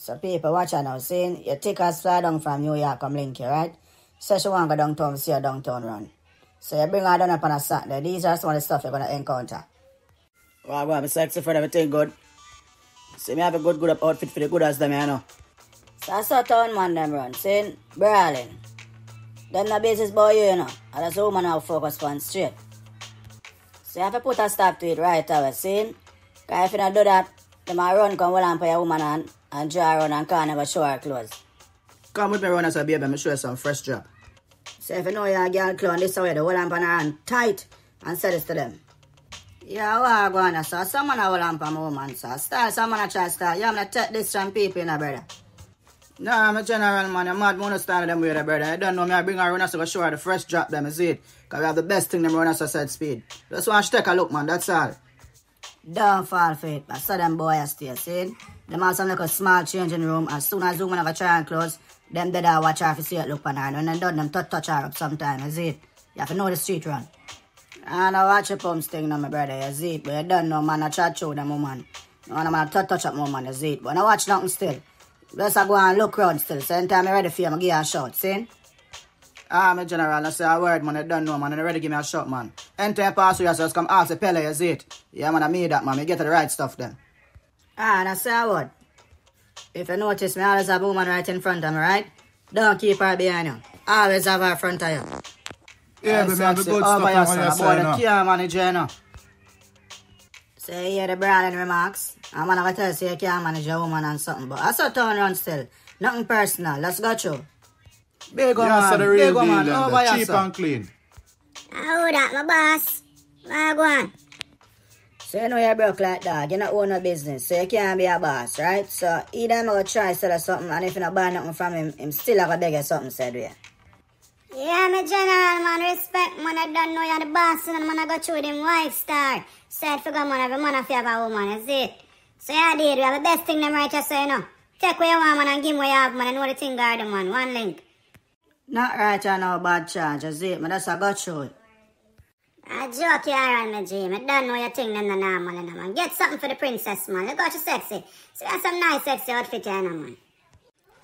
So people watch her now, saying your tickets fly down from New York come link you, right? So she want to go downtown, see her downtown run. So you bring her down up on a Saturday. These are some of the stuff you're going to encounter. Well, I'm going to be sexy for everything good. See me have a good outfit for the good as them, you know. So I saw town man them run, saying, brawling. Them the business boy, you know. And that's the woman who focus on straight. So you have to put a stop to it right away, saying, because if you don't do that, them will run come well and put your woman and draw around and can't never show her clothes. Come with me run as a baby, I'm show you some fresh job. So if you know you're a girl clown, this way, the whole lamp on her hand tight and say this to them. Yeah, well, go on, so someone will lamp on my woman, so start, someone try to start. You have to take this from people, you know, brother. No, I'm a general man, I'm mad, I stand them with brother. I don't know me, I bring her run so go show her the fresh drop them, you see it? Because we have the best thing them run us said speed. Just want to take a look, man, that's all. Don't fall for it, I saw them boys stay, see? Them have some like a small changing room, as soon as woman have a try and close, them dead I watch her to see it look on her, and when they done them touch her up sometime, you see it? You have to know the street run. And I watch your pumps thing now, my brother, you see it? But you don't know, man, I try to show them woman. No one man touch up woman, you see it? But I watch nothing still. Just I go and look around still, so anytime I'm ready for you, I'm give you a shot, see? My general, I say a word, man, I don't know, man, and I ready give me a shot, man. Anytime pass with yourself, come ask the Pele, you see it? Yeah, man, I made that, man, I get to the right stuff then. And I say a word. If you notice, me always have a woman right in front of me, right? Don't keep her behind you. Always have her in front of you. Yeah, but me have the good stuff on your side, the care manager, you know. So you hear the brawling remarks. I'm going to tell you, you can't manage your woman and something. But I saw turn around still. Nothing personal. Let's go through. Big one, man. The real Big one, man. deal, cheap and clean. How that, my boss? Where go on? So you know you're broke like that. You don't own no business. So you can't be a boss, right? So either I'm going to try to sell something, and if you don't buy nothing from him still have to beg you something, said we. Yeah, me general, man. Respect, man. I don't know you're the boss, and man, I go through them white star. Said for God, man, every man of you have a woman, you see? So yeah, did. We have the best thing them right here, so you know. Take what you want, man, and give what you have, man. I know the thing garden, man. One link. Not right or no bad charge, you see? Man, that's a go through it. I joke you around me, G. I don't know your thing, them the normal, you know, man. Get something for the princess, man. Look how she's sexy. So that's some nice, sexy outfit, you know, man.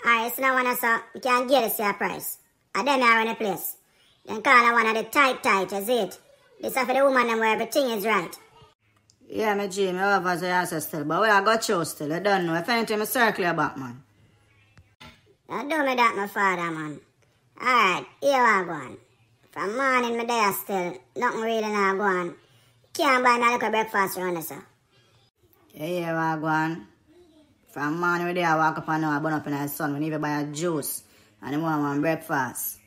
Alright, so now when I saw, we can get this your price. And then I run a place. Then call her one of the tight, you see it? This is for the woman them where everything is right. Yeah, me G, me over the answer still, but where I got you still, I don't know. If anything, me circle you back, man. Don't do me that, my father, man. Alright, here I go on. From morning, me there still. Nothing really now go on. Can't buy me a little breakfast around this, sir. Yeah, here I go on. From morning, we there, I walk up and now I burn up in the sun. We need to buy a juice. And the one breakfast.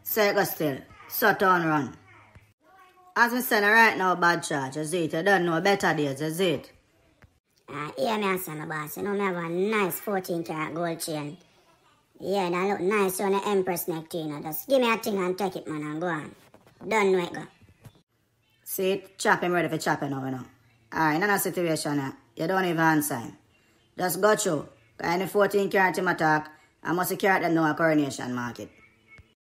Circle still. So turn run. As me saying right now, bad charge, you see it? You don't know better days, you see it? Hear me answer, my boss. You know me have a nice 14-karat gold chain. Yeah, that look nice on the Empress neck too, you know. Just give me a thing and take it, man, and go on. Done know it, go. See it? Chop him ready for chopping now, you know. Alright, in a situation now, you don't even answer him. Just go through. Because in the 14-karat him attack, I must carry them now a coronation market.